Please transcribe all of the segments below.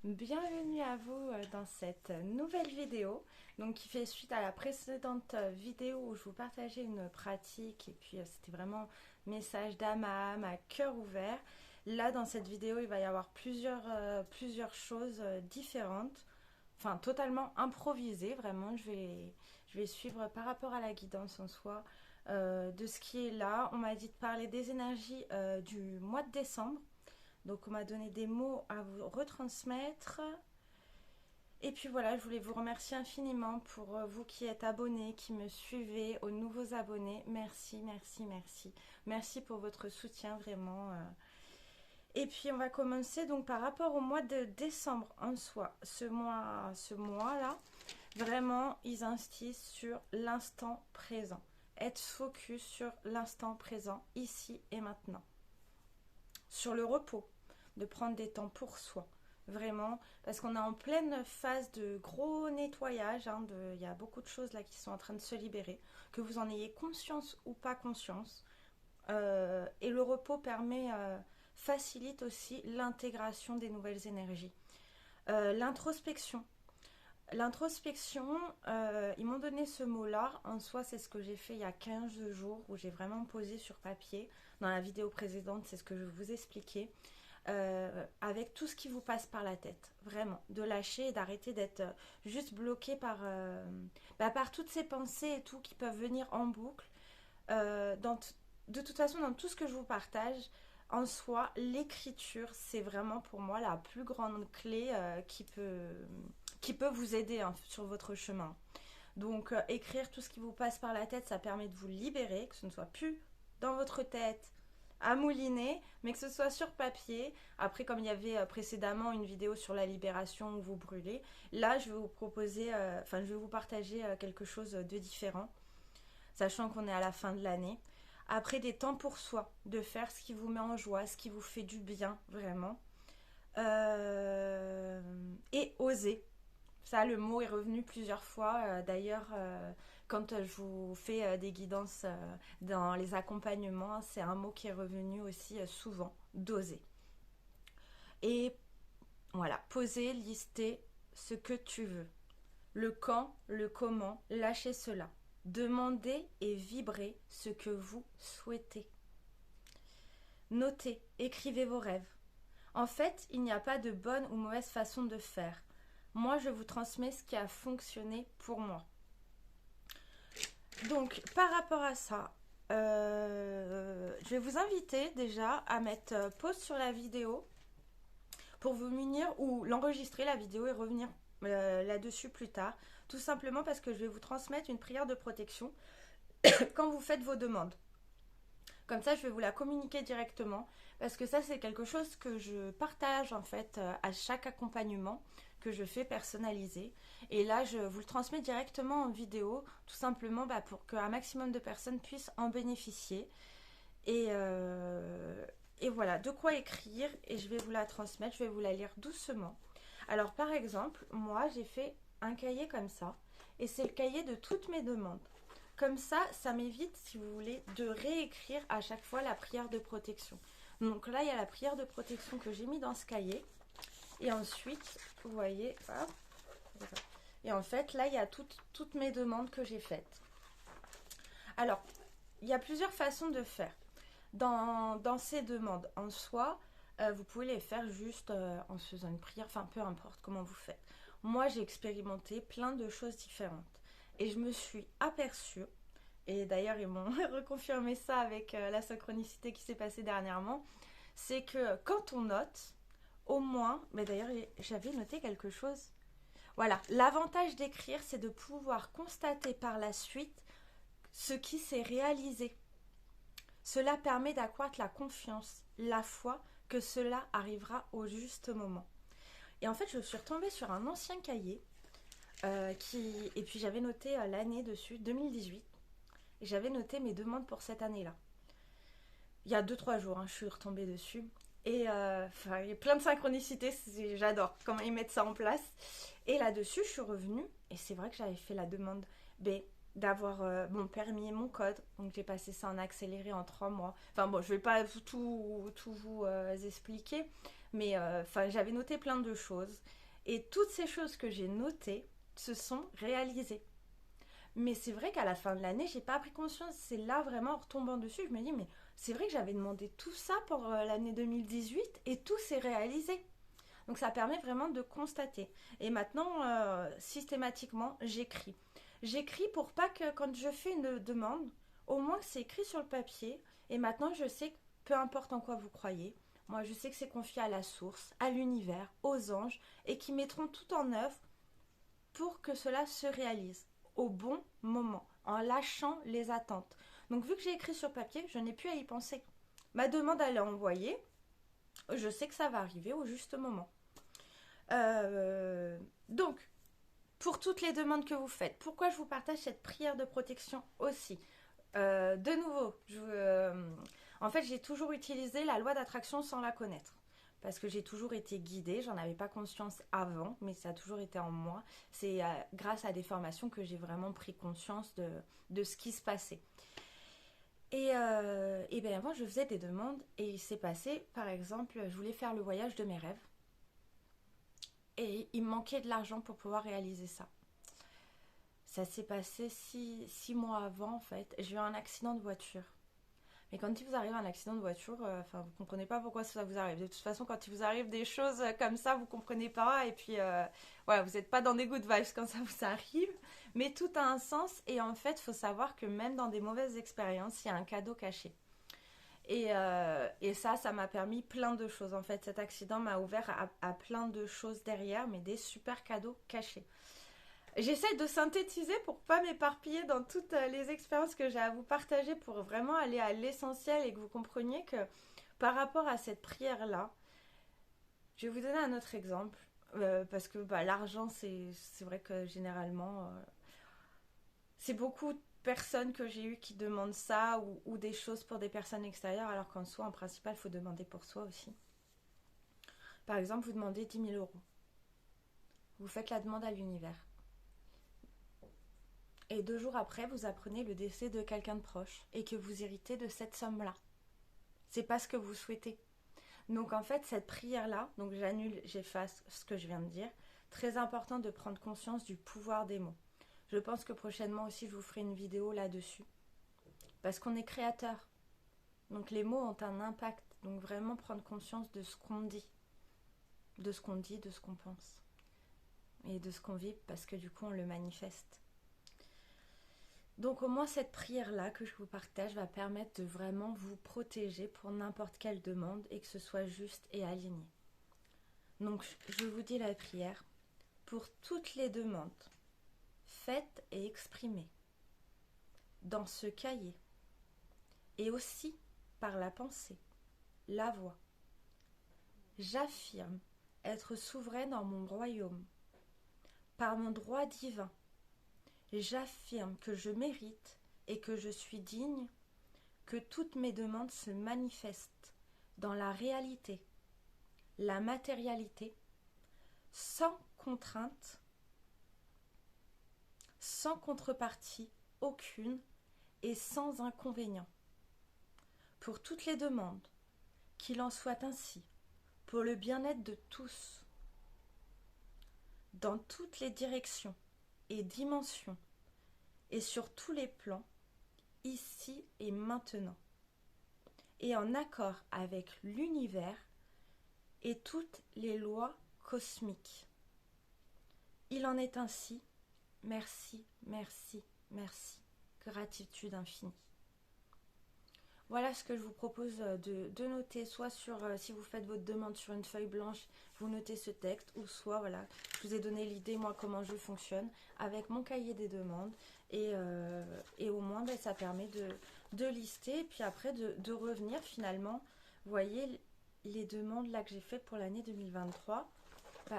Bienvenue à vous dans cette nouvelle vidéo, donc qui fait suite à la précédente vidéo où je vous partageais une pratique et puis c'était vraiment message d'âme à âme, à cœur ouvert. Là dans cette vidéo il va y avoir plusieurs choses différentes, enfin totalement improvisées, vraiment je vais suivre par rapport à la guidance en soi de ce qui est là. On m'a dit de parler des énergies du mois de décembre. Donc on m'a donné des mots à vous retransmettre. Et puis voilà, je voulais vous remercier infiniment pour vous qui êtes abonnés, qui me suivez, aux nouveaux abonnés. Merci, merci, merci. Merci pour votre soutien vraiment. Et puis on va commencer donc par rapport au mois de décembre en soi. Ce mois-là, vraiment, ils insistent sur l'instant présent. Être focus sur l'instant présent, ici et maintenant. Sur le repos, de prendre des temps pour soi. Vraiment, parce qu'on est en pleine phase de gros nettoyage. Il y a beaucoup de choses là qui sont en train de se libérer. Que vous en ayez conscience ou pas conscience. Et le repos facilite aussi l'intégration des nouvelles énergies. L'introspection. L'introspection, ils m'ont donné ce mot-là. En soi, c'est ce que j'ai fait il y a 15 jours où j'ai vraiment posé sur papier. Dans la vidéo précédente, c'est ce que je vous expliquais. Avec tout ce qui vous passe par la tête, vraiment, de lâcher et d'arrêter d'être juste bloqué par toutes ces pensées et tout qui peuvent venir en boucle. De toute façon, dans tout ce que je vous partage, en soi, l'écriture, c'est vraiment pour moi la plus grande clé qui peut vous aider sur votre chemin. Donc, écrire tout ce qui vous passe par la tête, ça permet de vous libérer, que ce ne soit plus dans votre tête à mouliner, mais que ce soit sur papier. Après, comme il y avait précédemment une vidéo sur la libération où vous brûlez, là, je vais vous proposer, je vais vous partager quelque chose de différent, sachant qu'on est à la fin de l'année. Après, des temps pour soi, de faire ce qui vous met en joie, ce qui vous fait du bien, vraiment. Et oser. Ça, le mot est revenu plusieurs fois. D'ailleurs, quand je vous fais des guidances dans les accompagnements, c'est un mot qui est revenu aussi souvent, d'oser. Et voilà, poser, lister ce que tu veux. Le quand, le comment, lâchez cela. Demandez et vibrez ce que vous souhaitez. Notez, écrivez vos rêves. En fait, il n'y a pas de bonne ou mauvaise façon de faire. Moi, je vous transmets ce qui a fonctionné pour moi. Donc, par rapport à ça, je vais vous inviter déjà à mettre pause sur la vidéo pour vous munir ou l'enregistrer la vidéo et revenir là-dessus plus tard. Tout simplement parce que je vais vous transmettre une prière de protection quand vous faites vos demandes. Comme ça, je vais vous la communiquer directement parce que ça, c'est quelque chose que je partage en fait à chaque accompagnement que je fais personnalisé. Et là, je vous le transmets directement en vidéo, tout simplement pour qu'un maximum de personnes puissent en bénéficier. Et, euh, et voilà, de quoi écrire et je vais vous la transmettre, je vais vous la lire doucement. Alors par exemple, moi j'ai fait un cahier comme ça et c'est le cahier de toutes mes demandes. Comme ça m'évite, si vous voulez, de réécrire à chaque fois la prière de protection. Donc là, il y a la prière de protection que j'ai mis dans ce cahier. Et ensuite, vous voyez, hop, et en fait, là, il y a toutes mes demandes que j'ai faites. Alors, il y a plusieurs façons de faire. Dans ces demandes en soi, vous pouvez les faire juste en se faisant une prière, enfin peu importe comment vous faites. Moi, j'ai expérimenté plein de choses différentes. Et je me suis aperçue, et d'ailleurs ils m'ont reconfirmé ça avec la synchronicité qui s'est passée dernièrement, c'est que quand on note, au moins, mais d'ailleurs j'avais noté quelque chose. Voilà, l'avantage d'écrire, c'est de pouvoir constater par la suite ce qui s'est réalisé. Cela permet d'accroître la confiance, la foi que cela arrivera au juste moment. Et en fait, je suis retombée sur un ancien cahier et puis j'avais noté l'année dessus, 2018, et j'avais noté mes demandes pour cette année-là. Il y a 2-3 jours, je suis retombée dessus. Et il y a plein de synchronicités, j'adore comment ils mettent ça en place. Et là-dessus, je suis revenue, et c'est vrai que j'avais fait la demande d'avoir mon permis et mon code. Donc j'ai passé ça en accéléré en 3 mois. Enfin bon, je vais pas tout vous expliquer, Mais enfin, j'avais noté plein de choses. Et toutes ces choses que j'ai notées se sont réalisées. Mais c'est vrai qu'à la fin de l'année, j'ai pas pris conscience. C'est là vraiment en retombant dessus, je me dis mais c'est vrai que j'avais demandé tout ça pour l'année 2018 et tout s'est réalisé. Donc ça permet vraiment de constater. Et maintenant, systématiquement, j'écris. J'écris pour pas que quand je fais une demande, au moins c'est écrit sur le papier. Et maintenant, je sais que peu importe en quoi vous croyez, moi je sais que c'est confié à la source, à l'univers, aux anges, et qui mettront tout en œuvre pour que cela se réalise au bon moment, en lâchant les attentes. Donc vu que j'ai écrit sur papier, je n'ai plus à y penser. Ma demande, elle est envoyée. Je sais que ça va arriver au juste moment. Donc, pour toutes les demandes que vous faites, pourquoi je vous partage cette prière de protection aussi? De nouveau, en fait, j'ai toujours utilisé la loi d'attraction sans la connaître. Parce que j'ai toujours été guidée, j'en avais pas conscience avant, mais ça a toujours été en moi. C'est grâce à des formations que j'ai vraiment pris conscience de ce qui se passait. Et bien avant, je faisais des demandes et il s'est passé, par exemple, je voulais faire le voyage de mes rêves. Et il me manquait de l'argent pour pouvoir réaliser ça. Ça s'est passé 6 mois avant, en fait. J'ai eu un accident de voiture. Mais quand il vous arrive un accident de voiture, enfin, vous comprenez pas pourquoi ça vous arrive. De toute façon, quand il vous arrive des choses comme ça, vous comprenez pas. Et puis, voilà, vous n'êtes pas dans des good vibes quand ça vous arrive. Mais tout a un sens. Et en fait, il faut savoir que même dans des mauvaises expériences, il y a un cadeau caché. Et ça m'a permis plein de choses. En fait, cet accident m'a ouvert à plein de choses derrière, mais des super cadeaux cachés. J'essaie de synthétiser pour pas m'éparpiller dans toutes les expériences que j'ai à vous partager pour vraiment aller à l'essentiel et que vous compreniez que par rapport à cette prière-là, je vais vous donner un autre exemple. Parce que l'argent, c'est vrai que généralement, c'est beaucoup de personnes que j'ai eues qui demandent ça ou des choses pour des personnes extérieures, alors qu'en soi, en principal, il faut demander pour soi aussi. Par exemple, vous demandez 10 000 euros. Vous faites la demande à l'univers. Et 2 jours après, vous apprenez le décès de quelqu'un de proche et que vous héritez de cette somme-là. C'est pas ce que vous souhaitez. Donc en fait, cette prière-là, donc j'annule, j'efface ce que je viens de dire. Très important de prendre conscience du pouvoir des mots. Je pense que prochainement aussi, je vous ferai une vidéo là-dessus. Parce qu'on est créateur. Donc les mots ont un impact. Donc vraiment prendre conscience de ce qu'on dit. De ce qu'on dit, de ce qu'on pense. Et de ce qu'on vit, parce que du coup, on le manifeste. Donc au moins cette prière-là que je vous partage va permettre de vraiment vous protéger pour n'importe quelle demande et que ce soit juste et aligné. Donc je vous dis la prière pour toutes les demandes faites et exprimées dans ce cahier et aussi par la pensée, la voix. J'affirme être souveraine dans mon royaume par mon droit divin. J'affirme que je mérite et que je suis digne, que toutes mes demandes se manifestent dans la réalité, la matérialité, sans contrainte, sans contrepartie aucune et sans inconvénient. Pour toutes les demandes, qu'il en soit ainsi, pour le bien-être de tous, dans toutes les directions et dimensions, et sur tous les plans, ici et maintenant, et en accord avec l'univers et toutes les lois cosmiques. Il en est ainsi. Merci, merci, merci. Gratitude infinie. Voilà ce que je vous propose de noter, soit sur, si vous faites votre demande sur une feuille blanche, vous notez ce texte, ou soit, voilà, je vous ai donné l'idée, moi, comment je fonctionne, avec mon cahier des demandes, et au moins, ça permet de lister, et puis après, de revenir, finalement, vous voyez, les demandes, là, que j'ai faites pour l'année 2023,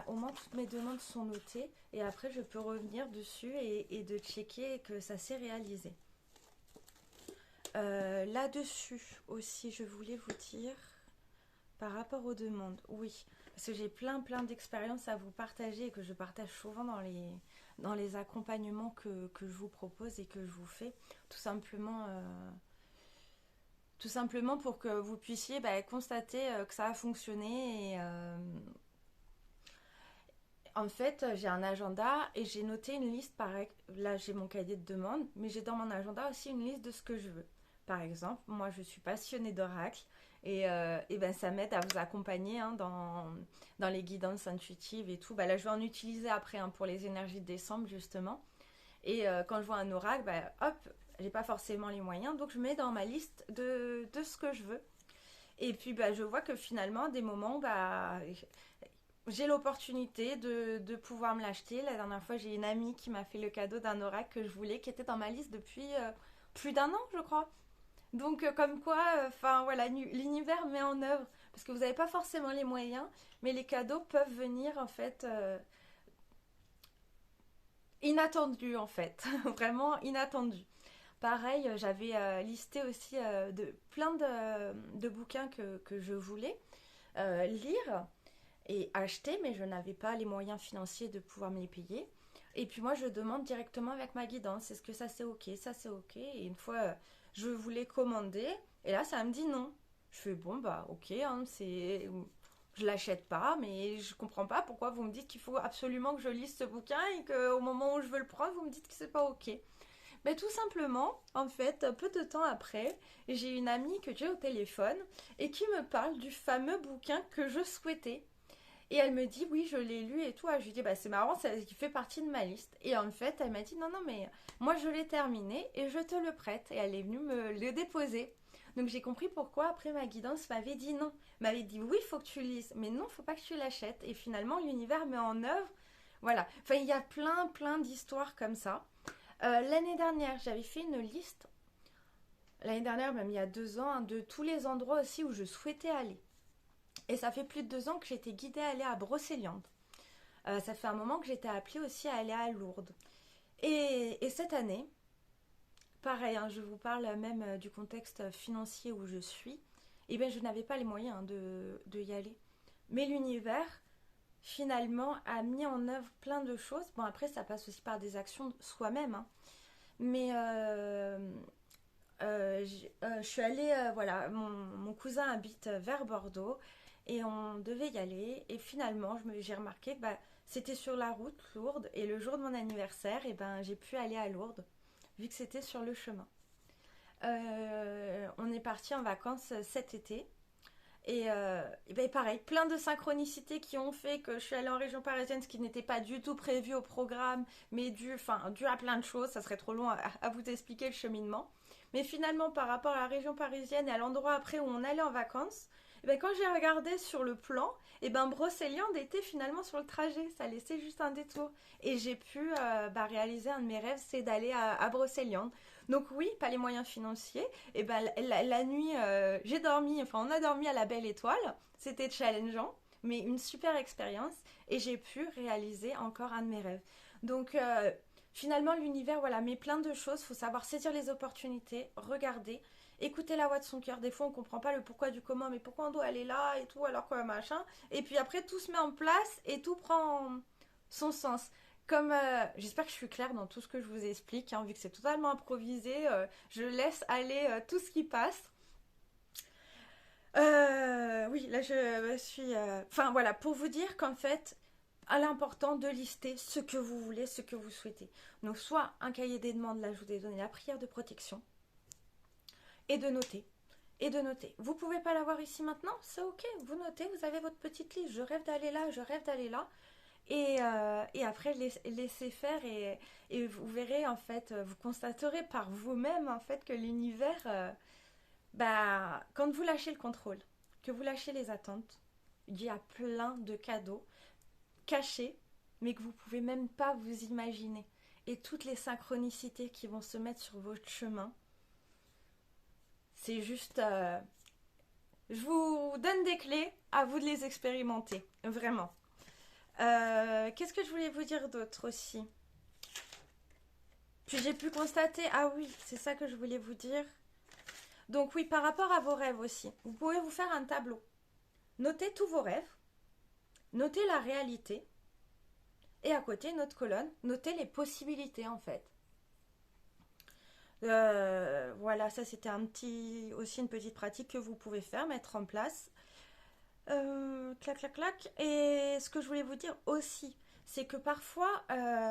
au moins, toutes mes demandes sont notées, et après, je peux revenir dessus et de checker que ça s'est réalisé. Là-dessus aussi, je voulais vous dire par rapport aux demandes, oui, parce que j'ai plein d'expériences à vous partager et que je partage souvent dans les accompagnements que je vous propose et que je vous fais. Tout simplement, Tout simplement pour que vous puissiez constater que ça a fonctionné. Et en fait, j'ai un agenda et j'ai noté une liste. Là, j'ai mon cahier de demande, mais j'ai dans mon agenda aussi une liste de ce que je veux. Par exemple, moi, je suis passionnée d'oracle et ben, ça m'aide à vous accompagner dans les guidances intuitives et tout. Là, je vais en utiliser après pour les énergies de décembre, justement. Et quand je vois un oracle, hop, j'ai pas forcément les moyens, donc je mets dans ma liste de ce que je veux. Et puis je vois que finalement, à des moments, j'ai l'opportunité de pouvoir me l'acheter. La dernière fois, j'ai une amie qui m'a fait le cadeau d'un oracle que je voulais, qui était dans ma liste depuis plus d'un an, je crois. Donc, comme quoi, enfin voilà, l'univers met en œuvre. Parce que vous n'avez pas forcément les moyens, mais les cadeaux peuvent venir en fait inattendus en fait. Vraiment inattendus. Pareil, j'avais listé aussi plein de bouquins que je voulais lire et acheter, mais je n'avais pas les moyens financiers de pouvoir me les payer. Et puis moi, je demande directement avec ma guidance, est-ce que ça c'est ok, ça c'est ok. Et une fois, je voulais commander, et là, ça me dit non. Je fais bon, ok, je l'achète pas, mais je comprends pas pourquoi vous me dites qu'il faut absolument que je lise ce bouquin et qu'au moment où je veux le prendre, vous me dites que c'est pas ok. Mais tout simplement, en fait, peu de temps après, j'ai une amie que j'ai au téléphone et qui me parle du fameux bouquin que je souhaitais. Et elle me dit, oui, je l'ai lu et tout. Je lui dis, c'est marrant, ça fait partie de ma liste. Et en fait, elle m'a dit, non, non, mais moi, je l'ai terminé et je te le prête. Et elle est venue me le déposer. Donc, j'ai compris pourquoi, après, ma guidance m'avait dit non. M'avait dit, oui, il faut que tu lises. Mais non, il faut pas que tu l'achètes. Et finalement, l'univers met en œuvre. Voilà. Enfin, il y a plein d'histoires comme ça. L'année dernière, j'avais fait une liste. L'année dernière, même il y a 2 ans, de tous les endroits aussi où je souhaitais aller. Et ça fait plus de 2 ans que j'étais guidée à aller à Brocéliande. Ça fait un moment que j'étais appelée aussi à aller à Lourdes. Et cette année, pareil, je vous parle même du contexte financier où je suis, et bien je n'avais pas les moyens de y aller. Mais l'univers, finalement, a mis en œuvre plein de choses. Bon, après, ça passe aussi par des actions soi-même. Mais je suis allée, voilà, mon cousin habite vers Bordeaux et on devait y aller. Et finalement, j'ai remarqué que c'était sur la route Lourdes et le jour de mon anniversaire, et j'ai pu aller à Lourdes vu que c'était sur le chemin. On est parti en vacances cet été. Et pareil, plein de synchronicités qui ont fait que je suis allée en région parisienne, ce qui n'était pas du tout prévu au programme, mais dû à plein de choses. Ça serait trop long à vous expliquer le cheminement. Mais finalement, par rapport à la région parisienne et à l'endroit après où on allait en vacances, quand j'ai regardé sur le plan, Brocéliande était finalement sur le trajet. Ça laissait juste un détour. Et j'ai pu réaliser un de mes rêves, c'est d'aller à Brocéliande. Donc oui, pas les moyens financiers. Et la nuit, j'ai dormi, enfin on a dormi à la Belle Étoile. C'était challengeant, mais une super expérience. Et j'ai pu réaliser encore un de mes rêves. Donc finalement, l'univers, voilà, met plein de choses. Il faut savoir saisir les opportunités, regarder, écouter la voix de son cœur. Des fois, on ne comprend pas le pourquoi du comment, mais pourquoi on doit aller là et tout, alors quoi, machin. Et puis après, tout se met en place et tout prend son sens. Comme j'espère que je suis claire dans tout ce que je vous explique, vu que c'est totalement improvisé, je laisse aller tout ce qui passe. Oui, là je suis. Enfin voilà, pour vous dire qu'en fait, à l'important de lister ce que vous voulez, ce que vous souhaitez. Donc soit un cahier des demandes, là je vous ai donné la prière de protection, et de noter. Et de noter. Vous pouvez pas l'avoir ici maintenant, c'est ok. Vous notez, vous avez votre petite liste. Je rêve d'aller là, je rêve d'aller là. Et après, laissez faire et vous verrez, en fait, vous constaterez par vous-même, en fait, que l'univers, quand vous lâchez le contrôle, que vous lâchez les attentes, il y a plein de cadeaux cachés, mais que vous pouvez même pas vous imaginer. Et toutes les synchronicités qui vont se mettre sur votre chemin, c'est juste... je vous donne des clés, à vous de les expérimenter, vraiment. Qu'est-ce que je voulais vous dire d'autre aussi? Puis j'ai pu constater, ah oui, c'est ça que je voulais vous dire. Donc oui, par rapport à vos rêves aussi, vous pouvez vous faire un tableau. Notez tous vos rêves, notez la réalité, et à côté, une autre colonne, notez les possibilités en fait. Voilà, ça c'était aussi une petite pratique que vous pouvez faire, mettre en place. Clac, clac, clac. Et ce que je voulais vous dire aussi, c'est que parfois,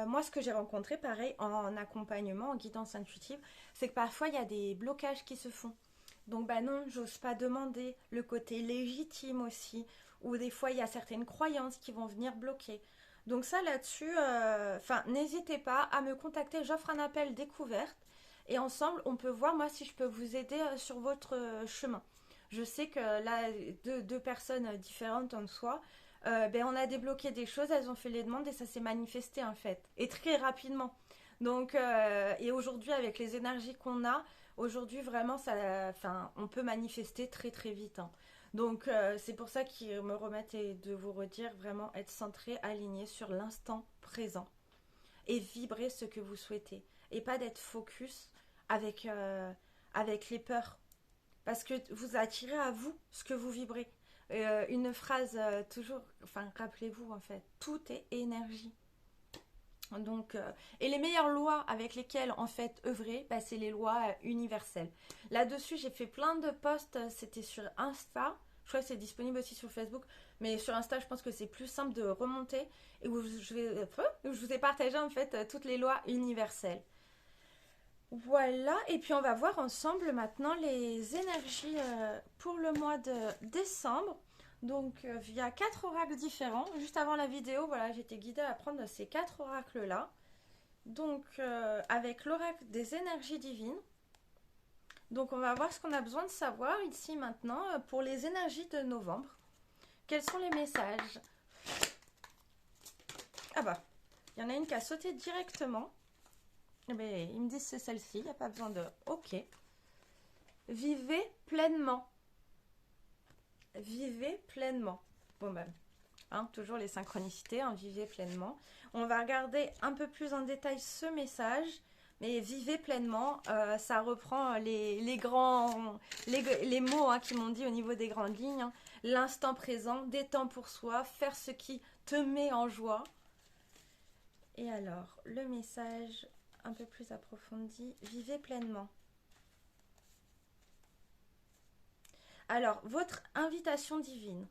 moi, ce que j'ai rencontré, pareil, en accompagnement, en guidance intuitive, c'est que parfois, il y a des blocages qui se font. Donc, bah non, j'ose pas demander le côté légitime aussi, ou des fois, il y a certaines croyances qui vont venir bloquer. Donc ça, là-dessus, enfin, n'hésitez pas à me contacter. J'offre un appel découverte. Et ensemble, on peut voir, moi, si je peux vous aider sur votre chemin. Je sais que là, deux personnes différentes en soi, ben, on a débloqué des choses, elles ont fait les demandes et ça s'est manifesté en fait. Et très rapidement. Donc, et aujourd'hui, avec les énergies qu'on a, aujourd'hui vraiment, ça, enfin, on peut manifester très très vite, hein. Donc, c'est pour ça qu'ils me remettent et de vous redire vraiment être centré, aligné sur l'instant présent et vibrer ce que vous souhaitez. Et pas d'être focus avec les peurs parce que vous attirez à vous ce que vous vibrez. Une phrase toujours, enfin rappelez-vous en fait, tout est énergie. Donc, et les meilleures lois avec lesquelles en fait œuvrer, bah, c'est les lois universelles. Là-dessus, j'ai fait plein de posts, c'était sur Insta. Je crois que c'est disponible aussi sur Facebook, mais sur Insta, je pense que c'est plus simple de remonter et où je vous ai partagé en fait toutes les lois universelles. Voilà, et puis on va voir ensemble maintenant les énergies pour le mois de décembre. Donc via 4 oracles différents. Juste avant la vidéo, voilà, j'étais guidée à prendre ces 4 oracles-là. Donc avec l'oracle des énergies divines. Donc on va voir ce qu'on a besoin de savoir ici maintenant pour les énergies de novembre. Quels sont les messages? Ah bah, il y en a une qui a sauté directement. Mais ils me disent c'est celle-ci, il n'y a pas besoin de... Ok. Vivez pleinement. Vivez pleinement. Bon ben, hein, toujours les synchronicités, hein, vivez pleinement. On va regarder un peu plus en détail ce message. Mais vivez pleinement, ça reprend les mots hein, qui m'ont dit au niveau des grandes lignes. Hein. L'instant présent, des temps pour soi, faire ce qui te met en joie. Et alors, le message un peu plus approfondi, vivez pleinement. Alors, votre invitation divine.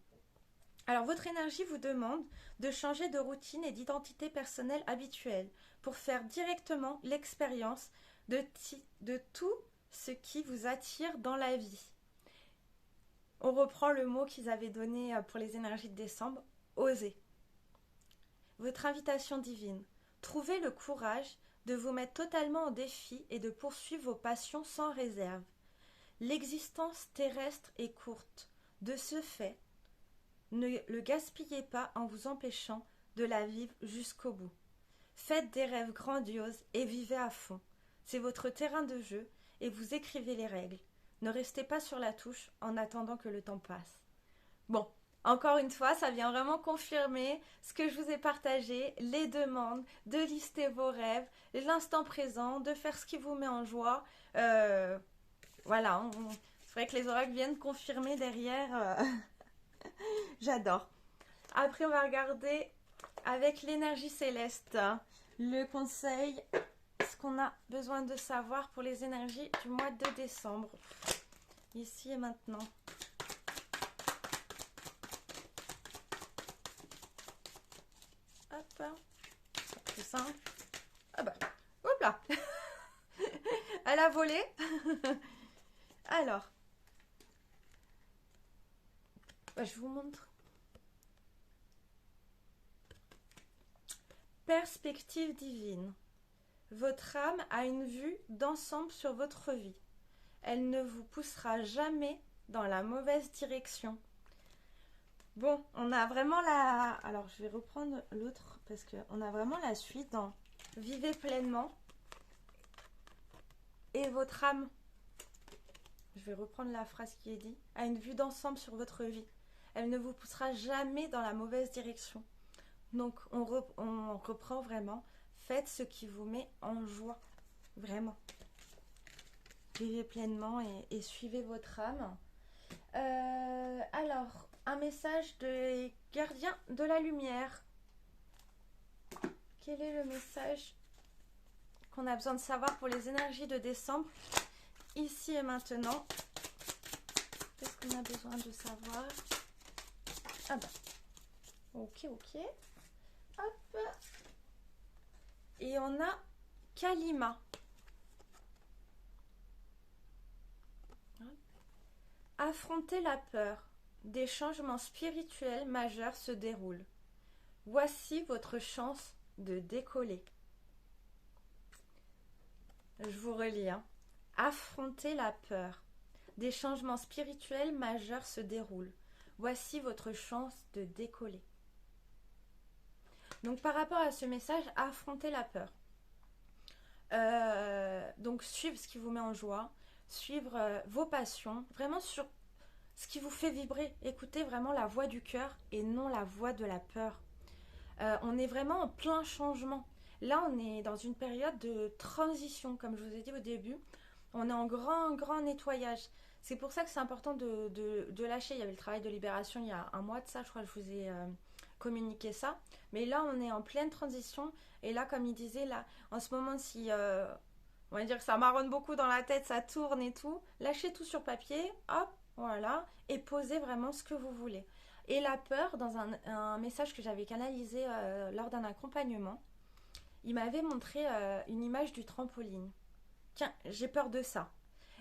Alors, votre énergie vous demande de changer de routine et d'identité personnelle habituelle pour faire directement l'expérience de tout ce qui vous attire dans la vie. On reprend le mot qu'ils avaient donné pour les énergies de décembre, oser. Votre invitation divine. Trouvez le courage de vous mettre totalement en défi et de poursuivre vos passions sans réserve. L'existence terrestre est courte. De ce fait, ne le gaspillez pas en vous empêchant de la vivre jusqu'au bout. Faites des rêves grandioses et vivez à fond. C'est votre terrain de jeu et vous écrivez les règles. Ne restez pas sur la touche en attendant que le temps passe. Bon, encore une fois, ça vient vraiment confirmer ce que je vous ai partagé, les demandes, de lister vos rêves, l'instant présent, de faire ce qui vous met en joie. Voilà, c'est vrai que les oracles viennent confirmer derrière. J'adore. Après, on va regarder avec l'énergie céleste le conseil, ce qu'on a besoin de savoir pour les énergies du mois de décembre. Ici et maintenant. Hop, c'est simple. Ah bah, hop là. Elle a volé. Alors, bah, je vous montre. Perspective divine. Votre âme a une vue d'ensemble sur votre vie. Elle ne vous poussera jamais dans la mauvaise direction. Bon, on a vraiment la... Alors, je vais reprendre l'autre parce qu'on a vraiment la suite dans Vivez pleinement et votre âme. Je vais reprendre la phrase qui est dit. A une vue d'ensemble sur votre vie. Elle ne vous poussera jamais dans la mauvaise direction. Donc, on reprend vraiment. Faites ce qui vous met en joie. Vraiment. Vivez pleinement et suivez votre âme. Alors, un message des gardiens de la lumière. Quel est le message qu'on a besoin de savoir pour les énergies de décembre, ici et maintenant. Qu'est-ce qu'on a besoin de savoir? Ah bah, ok, ok. Hop. Et on a Kalima. Affronter la peur. Des changements spirituels majeurs se déroulent. Voici votre chance de décoller. Je vous relis. Affronter la peur. Des changements spirituels majeurs se déroulent. Voici votre chance de décoller. Donc par rapport à ce message, affronter la peur. Donc suivre ce qui vous met en joie, suivre vos passions, vraiment sur ce qui vous fait vibrer. Écoutez vraiment la voix du cœur et non la voix de la peur. On est vraiment en plein changement. Là, on est dans une période de transition, comme je vous ai dit au début. On est en grand nettoyage. C'est pour ça que c'est important de lâcher. Il y avait le travail de libération il y a un mois de ça, je crois que je vous ai communiqué ça. Mais là, on est en pleine transition. Et là, comme il disait, là, en ce moment, si on va dire que ça marronne beaucoup dans la tête, ça tourne et tout, lâchez tout sur papier, hop, voilà, et posez vraiment ce que vous voulez. Et la peur, dans un message que j'avais canalisé lors d'un accompagnement, il m'avait montré une image du trampoline. Tiens, j'ai peur de ça.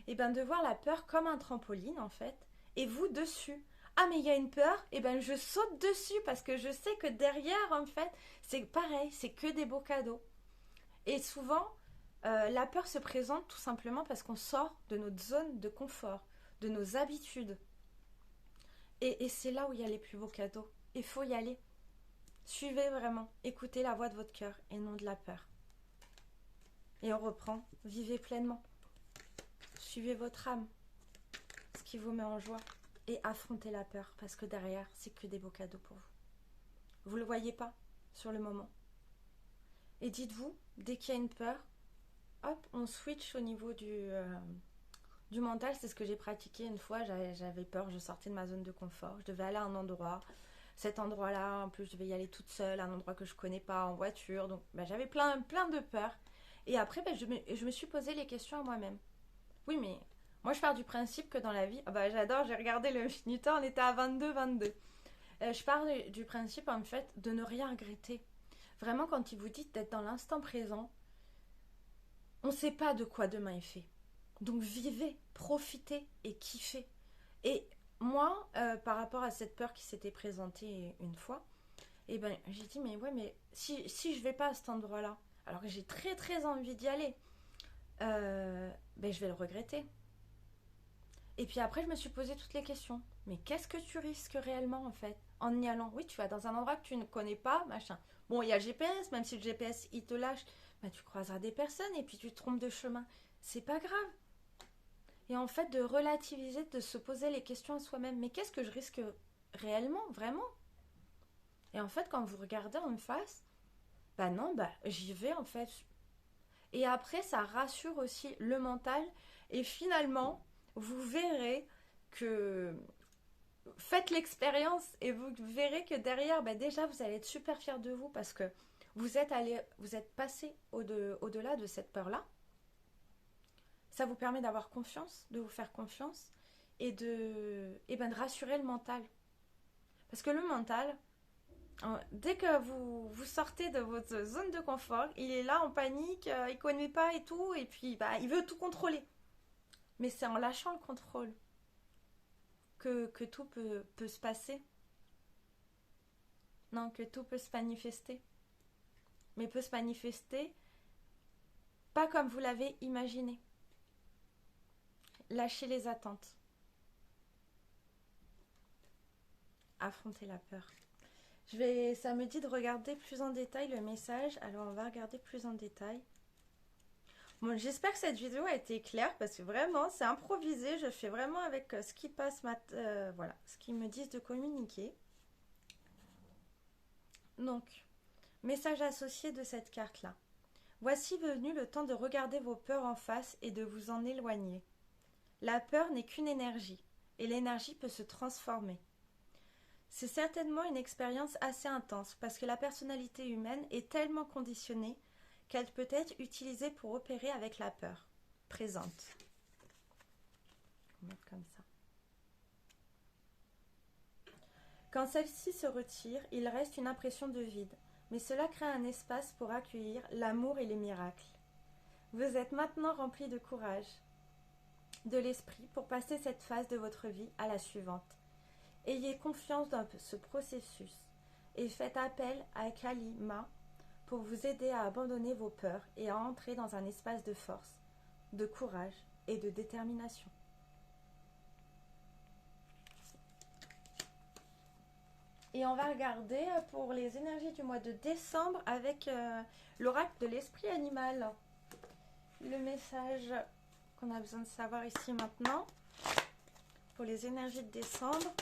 Et bien de voir la peur comme un trampoline en fait, et vous dessus. Ah mais il y a une peur, et ben je saute dessus parce que je sais que derrière en fait, c'est pareil, c'est que des beaux cadeaux. Et souvent, la peur se présente tout simplement parce qu'on sort de notre zone de confort, de nos habitudes. Et c'est là où il y a les plus beaux cadeaux. Il faut y aller. Suivez vraiment, écoutez la voix de votre cœur et non de la peur. Et on reprend, vivez pleinement. Suivez votre âme, ce qui vous met en joie. Et affrontez la peur, parce que derrière, c'est que des beaux cadeaux pour vous. Vous ne le voyez pas sur le moment. Et dites-vous, dès qu'il y a une peur, hop, on switch au niveau du mental. C'est ce que j'ai pratiqué une fois. J'avais peur, je sortais de ma zone de confort. Je devais aller à un endroit. Cet endroit-là, en plus, je devais y aller toute seule, un endroit que je ne connais pas, en voiture. Donc, j'avais plein de peurs. Et après, je me suis posé les questions à moi-même. Oui, mais moi, je pars du principe que dans la vie... j'adore, j'ai regardé le minuteur, on était à 22. Je pars du principe, en fait, de ne rien regretter. Vraiment, quand il vous dit d'être dans l'instant présent, on ne sait pas de quoi demain est fait. Donc, vivez, profitez et kiffez. Et moi, par rapport à cette peur qui s'était présentée une fois, j'ai dit, mais si je ne vais pas à cet endroit-là, alors que j'ai très envie d'y aller, je vais le regretter. Et puis après, je me suis posé toutes les questions. Mais qu'est-ce que tu risques réellement, en fait, en y allant? Oui, tu vas dans un endroit que tu ne connais pas, machin. Bon, il y a le GPS, même si le GPS, il te lâche, tu croiseras des personnes et puis tu te trompes de chemin. C'est pas grave. Et en fait, de relativiser, de se poser les questions à soi-même. Mais qu'est-ce que je risque réellement, vraiment? Et en fait, quand vous regardez en face, j'y vais, en fait. Et après, ça rassure aussi le mental. Et finalement, vous verrez que... Faites l'expérience et vous verrez que derrière, déjà, vous allez être super fiers de vous parce que vous êtes passé au-delà de cette peur-là. Ça vous permet d'avoir confiance, de vous faire confiance et de rassurer le mental. Parce que le mental, dès que vous sortez de votre zone de confort, il est là en panique, il ne connaît pas et tout, et puis il veut tout contrôler. Mais c'est en lâchant le contrôle que tout peut se passer. Non, que tout peut se manifester. Mais peut se manifester pas comme vous l'avez imaginé. Lâchez les attentes. Affrontez la peur. Ça me dit de regarder plus en détail le message. Alors on va regarder plus en détail. Bon, j'espère que cette vidéo a été claire parce que vraiment c'est improvisé. Je fais vraiment avec ce qui passe, ce qu'ils me disent de communiquer. Donc, message associé de cette carte-là. Voici venu le temps de regarder vos peurs en face et de vous en éloigner. La peur n'est qu'une énergie et l'énergie peut se transformer. C'est certainement une expérience assez intense parce que la personnalité humaine est tellement conditionnée qu'elle peut être utilisée pour opérer avec la peur présente. On va mettre comme ça. Quand celle-ci se retire, il reste une impression de vide, mais cela crée un espace pour accueillir l'amour et les miracles. Vous êtes maintenant rempli de courage, de l'esprit pour passer cette phase de votre vie à la suivante. Ayez confiance dans ce processus et faites appel à Kalima pour vous aider à abandonner vos peurs et à entrer dans un espace de force, de courage et de détermination. Et on va regarder pour les énergies du mois de décembre avec l'oracle de l'esprit animal. Le message qu'on a besoin de savoir ici maintenant pour les énergies de décembre.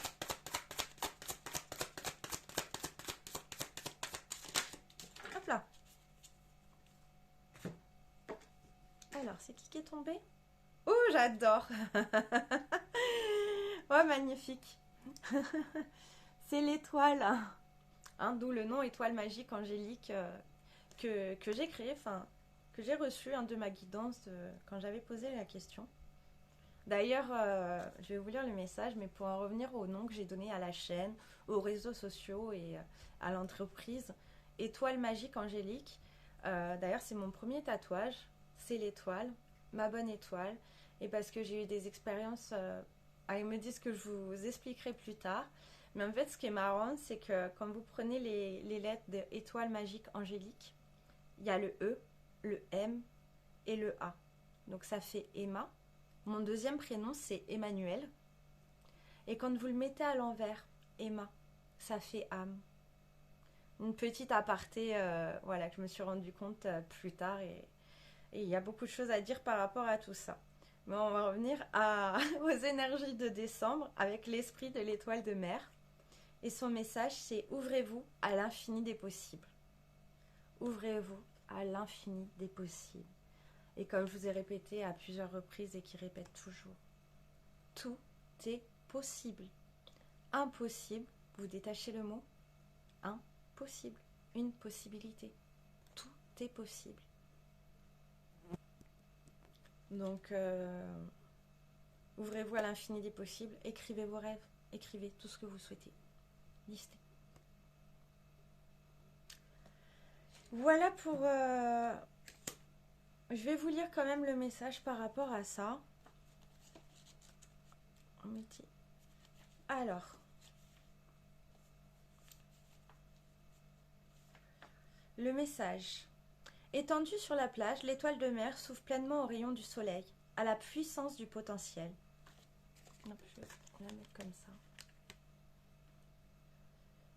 Hop là. Alors, c'est qui est tombé? Oh, j'adore. Oh, magnifique. C'est l'étoile, hein, d'où le nom étoile magique angélique que j'ai créé, enfin que j'ai reçu de ma guidance quand j'avais posé la question. D'ailleurs, je vais vous lire le message, mais pour en revenir au nom que j'ai donné à la chaîne, aux réseaux sociaux et à l'entreprise, étoile magique angélique. D'ailleurs, c'est mon premier tatouage, c'est l'étoile, ma bonne étoile, et parce que j'ai eu des expériences, ils me disent que je vous expliquerai plus tard. Mais en fait, ce qui est marrant, c'est que quand vous prenez les lettres d'étoile magique angélique, il y a le E, le M et le A. Donc ça fait Emma. Mon deuxième prénom, c'est Emmanuel. Et quand vous le mettez à l'envers, Emma, ça fait âme. Une petite aparté, voilà, que je me suis rendu compte plus tard. Et il y a beaucoup de choses à dire par rapport à tout ça. Mais on va revenir aux énergies de décembre avec l'esprit de l'étoile de mer. Et son message, c'est « Ouvrez-vous à l'infini des possibles ». Ouvrez-vous à l'infini des possibles. Et comme je vous ai répété à plusieurs reprises et qui répète toujours, tout est possible. Impossible, vous détachez le mot, impossible, une possibilité. Tout est possible. Donc, ouvrez-vous à l'infini des possibles, écrivez vos rêves, écrivez tout ce que vous souhaitez. Listez. Voilà pour... Je vais vous lire quand même le message par rapport à ça. Alors. Le message. Étendue sur la plage, l'étoile de mer s'ouvre pleinement aux rayons du soleil, à la puissance du potentiel. Non, je vais la mettre comme ça.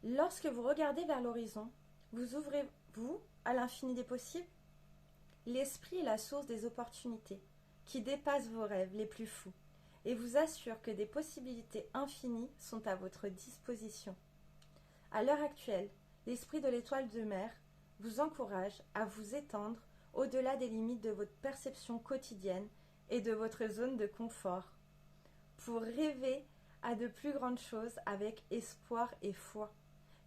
Lorsque vous regardez vers l'horizon, vous ouvrez-vous à l'infini des possibles? L'esprit est la source des opportunités, qui dépassent vos rêves les plus fous, et vous assure que des possibilités infinies sont à votre disposition. À l'heure actuelle, l'esprit de l'étoile de mer vous encourage à vous étendre au-delà des limites de votre perception quotidienne et de votre zone de confort, pour rêver à de plus grandes choses avec espoir et foi,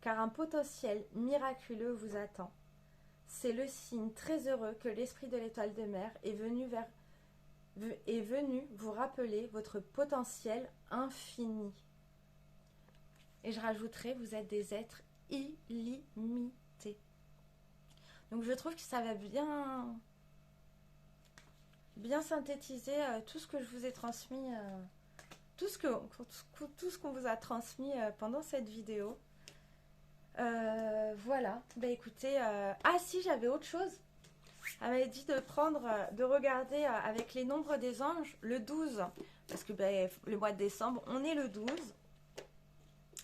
car un potentiel miraculeux vous attend. C'est le signe très heureux que l'esprit de l'étoile de mer est venu vous rappeler votre potentiel infini. Et je rajouterai, vous êtes des êtres illimités. Donc je trouve que ça va bien synthétiser tout ce que je vous ai transmis, tout ce qu'on vous a transmis pendant cette vidéo. Voilà, bah écoutez, ah si, j'avais autre chose. Elle m'avait dit de regarder avec les nombres des anges le 12, parce que le mois de décembre, on est le 12,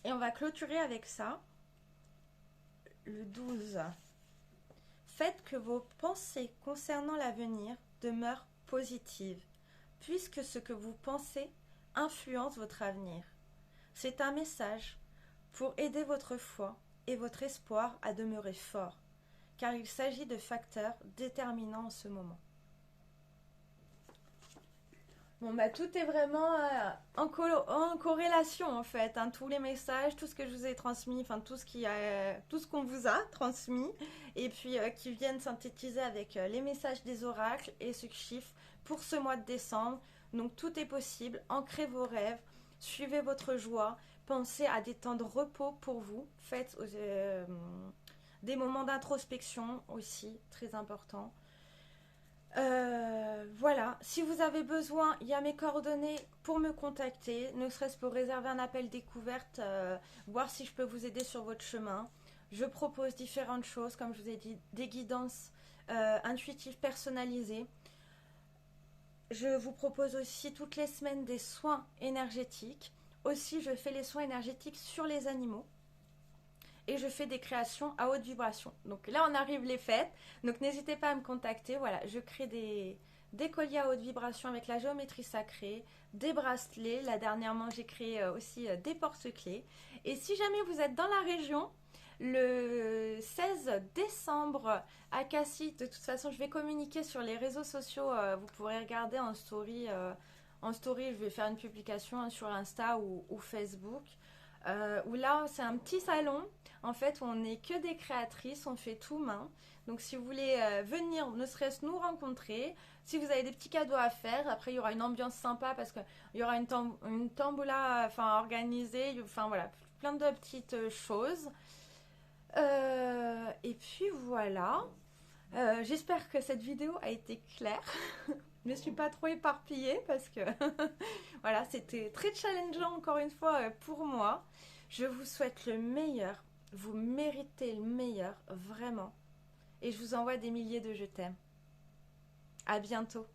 et on va clôturer avec ça, le 12. Faites que vos pensées concernant l'avenir demeurent positives, puisque ce que vous pensez influence votre avenir. C'est un message pour aider votre foi et votre espoir à demeurer fort, car il s'agit de facteurs déterminants en ce moment. Bon, bah tout est vraiment en corrélation en fait, tous les messages, tout ce que je vous ai transmis, enfin tout ce qu'on vous a transmis et puis qui viennent synthétiser avec les messages des oracles et ce chiffre pour ce mois de décembre. Donc tout est possible, ancrez vos rêves, suivez votre joie, pensez à des temps de repos pour vous, faites des moments d'introspection aussi, très important. Voilà, si vous avez besoin, il y a mes coordonnées pour me contacter, ne serait-ce pour réserver un appel découverte, voir si je peux vous aider sur votre chemin. Je propose différentes choses, comme je vous ai dit, des guidances intuitives personnalisées. Je vous propose aussi toutes les semaines des soins énergétiques. Aussi, je fais les soins énergétiques sur les animaux. Et je fais des créations à haute vibration. Donc là, on arrive les fêtes. Donc n'hésitez pas à me contacter. Voilà, je crée des colliers à haute vibration avec la géométrie sacrée, des bracelets. Là, dernièrement, j'ai créé aussi des porte-clés. Et si jamais vous êtes dans la région, le 16 décembre à Cassis, de toute façon, je vais communiquer sur les réseaux sociaux. Vous pourrez regarder en story. Je vais faire une publication sur Insta ou Facebook. Où là, c'est un petit salon. En fait, on n'est que des créatrices, on fait tout main. Donc, si vous voulez venir, ne serait-ce nous rencontrer, si vous avez des petits cadeaux à faire, après, il y aura une ambiance sympa parce qu'il y aura une tamboula organisée. Enfin, voilà, plein de petites choses. Et puis, voilà. J'espère que cette vidéo a été claire. Je ne me suis pas trop éparpillée parce que voilà, c'était très challengeant encore une fois pour moi. Je vous souhaite le meilleur. Vous méritez le meilleur, vraiment. Et je vous envoie des milliers de je t'aime. À bientôt.